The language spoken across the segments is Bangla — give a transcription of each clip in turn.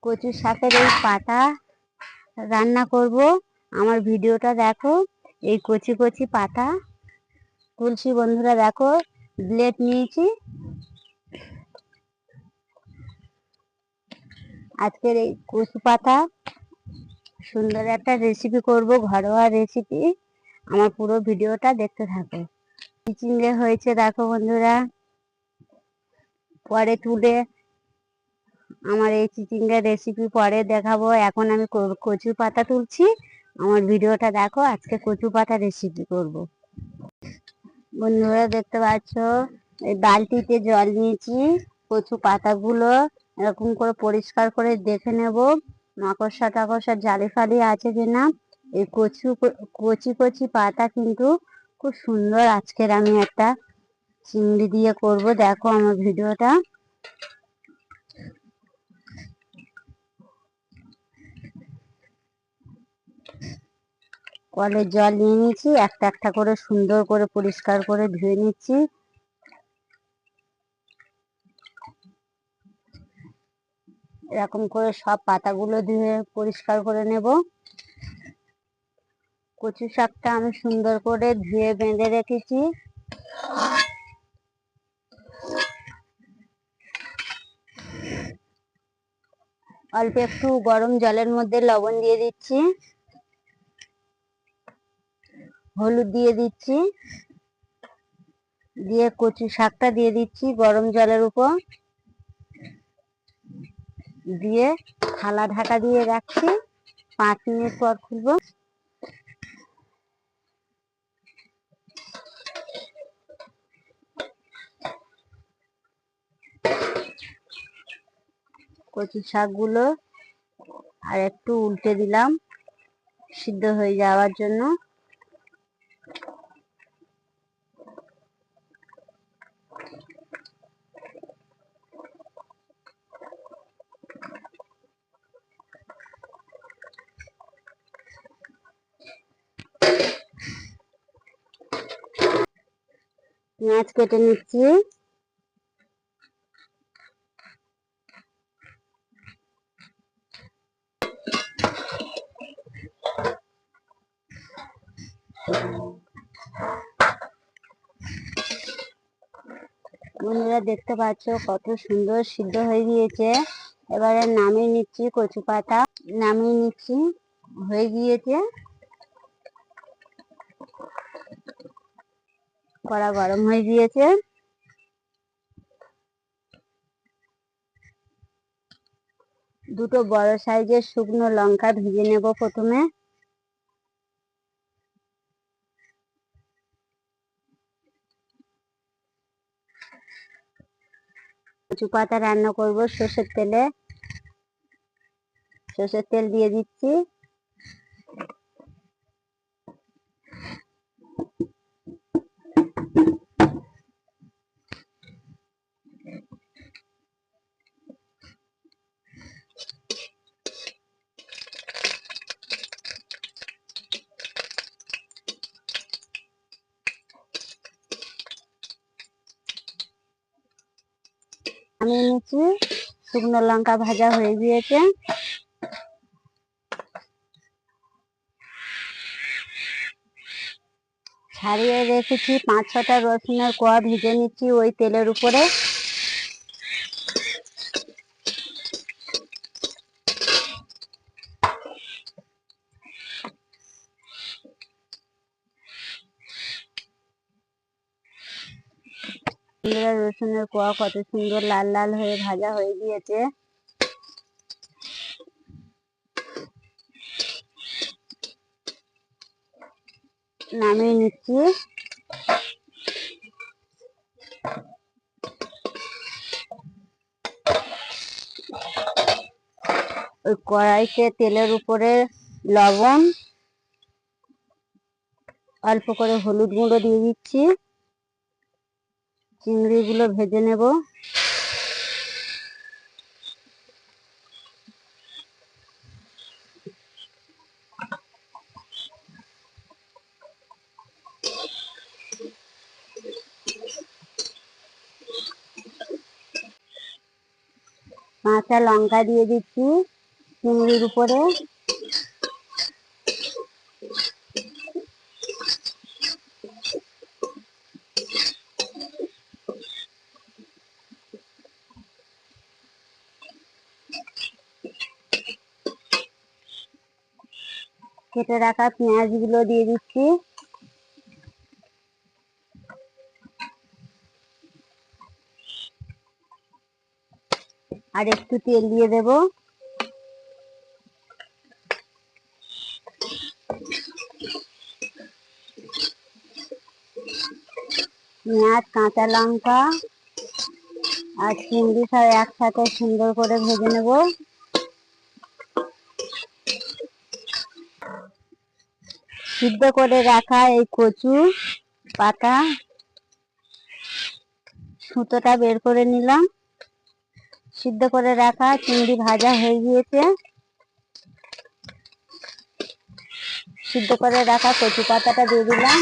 কচু শাকের এই পাতা রান্না করব। আমার ভিডিওটা দেখো। এই কচি কচি পাতা তুলসী বন্ধুরা, দেখো ব্লেড নিয়েছি। আজকের এই কচু পাতা সুন্দর একটা রেসিপি করব, ঘরোয়া রেসিপি। আমার পুরো ভিডিওটা দেখতে থাকো। চিচিঙ্গে হয়েছে দেখো বন্ধুরা, পরে তুলে আমার এই চিচিঙ্গের রেসিপি পরে দেখাবো। এখন আমি কচু পাতা তুলছি। আমার ভিডিওটা দেখো, আজকে কচু পাতা রেসিপি করব। বন্ধুরা দেখতে পাচ্ছ, এই বালতিতে জল নিয়েছি। কচু পাতাগুলো এরকম করে পরিষ্কার করে দেখে নেব মাকড়সা টাকড়সা জালি ফালি আছে কিনা। এই কচি কচি পাতা কিন্তু খুব সুন্দর। আজকের আমি একটা চিংড়ি দিয়ে করব, দেখো আমার ভিডিওটা। কলের জল নিয়ে নিচ্ছি, একটা একটা করে সুন্দর করে পরিষ্কার করে ধুয়ে নিচ্ছি। এরকম করে সব পাতাগুলো ধুয়ে পরিষ্কার করে নেব। কচু শাকটা আমি সুন্দর করে ধুয়ে বেঁধে রেখেছি। অল্প একটু গরম জলের মধ্যে লবণ দিয়ে দিচ্ছি, হলুদ দিয়ে দিচ্ছি, দিয়ে কচু শাকটা দিয়ে দিচ্ছি গরম জলের উপর, দিয়ে থালা ঢাকা দিয়ে রাখছি। 5 মিনিট পর খুলবো। কচু শাকগুলো আর একটু উল্টে দিলাম সিদ্ধ হয়ে যাওয়ার জন্য। পেঁয়াজ কেটে নিচ্ছি। বন্ধুরা দেখতে পাচ্ছ কত সুন্দর সিদ্ধ হয়ে গিয়েছে। এবারে নামিয়ে নিচ্ছি, কচু পাতা নামিয়ে নিচ্ছি, হয়ে গিয়েছে। কড়া গরম হয়ে গিয়েছে। দুটো বড় সাইজের শুকনো লঙ্কা ভেজে নেব প্রথমে। কচু পাতা রান্না করব সর্ষের তেলে। সর্ষের তেল দিয়ে দিচ্ছি। আমি নিচ্ছি, শুকনো লঙ্কা ভাজা হয়ে গিয়েছে। ছাড়িয়ে রেখেছি 5-6টা রসুনের কোয়া, ভেজে নিচ্ছি ওই তেলের উপরে। রসুনের কোয়া কত সুন্দর লাল লাল হয়ে ভাজা হয়ে গিয়েছে। নামিয়ে নিচ্ছি। ওই কড়াইতে তেলের উপরে লবণ, অল্প করে হলুদ গুঁড়ো দিয়ে দিচ্ছি। চিংড়িগুলো ভেজে নেব। কাঁচা লঙ্কা দিয়ে দিচ্ছি। চিংড়ির উপরে। কেটে রাখা পেঁয়াজ গুলো দিয়ে দিচ্ছি। আর একটু তেল দিয়ে দেব। পেঁয়াজ, কাঁচা লঙ্কা আর চিংড়ি সব একসাথে সুন্দর করে ভেজে নেব। সিদ্ধ করে রাখা এই কচু পাতা সুতোটা বের করে নিলাম। সিদ্ধ করে রাখা চিংড়ি ভাজা হয়ে গিয়েছে। সিদ্ধ করে রাখা কচু পাতাটা দিয়ে দিলাম।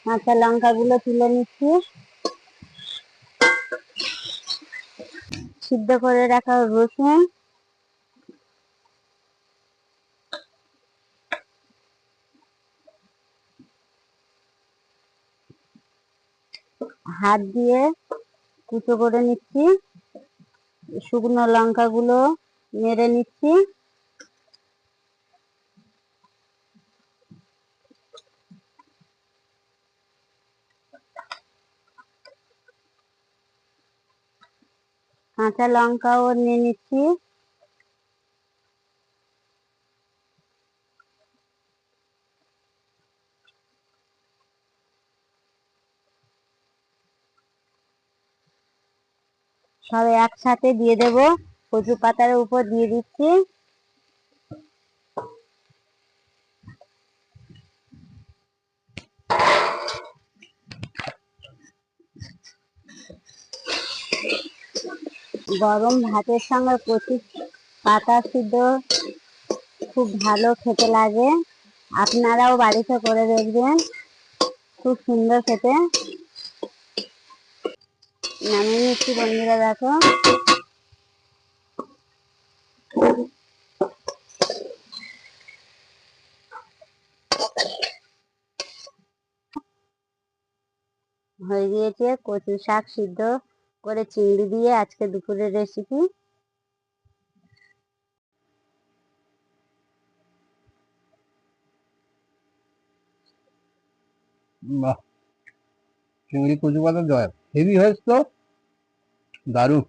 কাঁচা লঙ্কা গুলো তুলে নিচ্ছি। সিদ্ধ করে রাখা রসুন, হাত দিয়ে কুচো করে নিচ্ছি। শুকনো লঙ্কা গুলো নেড়ে নিচ্ছি। কাঁচা লঙ্কাও নিয়ে নিচ্ছি। সব একসাথে দিয়ে দেব। কচু পাতার উপর দিয়ে দিচ্ছি। গরম ভাতের সঙ্গে কচু পাতা সিদ্ধ খুব ভালো খেতে লাগে। আপনারাও বাড়িতে করে দেখবেন, খুব সুন্দর খেতে। নামিয়ে নিচ্ছি বন্ধুরা, দেখো। হয়ে গিয়েছে কচু শাক সিদ্ধ করে চিংড়ি দিয়ে আজকে দুপুরের রেসিপি। বাহ, চিংড়ি কচু পাতা জয় হেভি হয়েছে তো, দারুণ।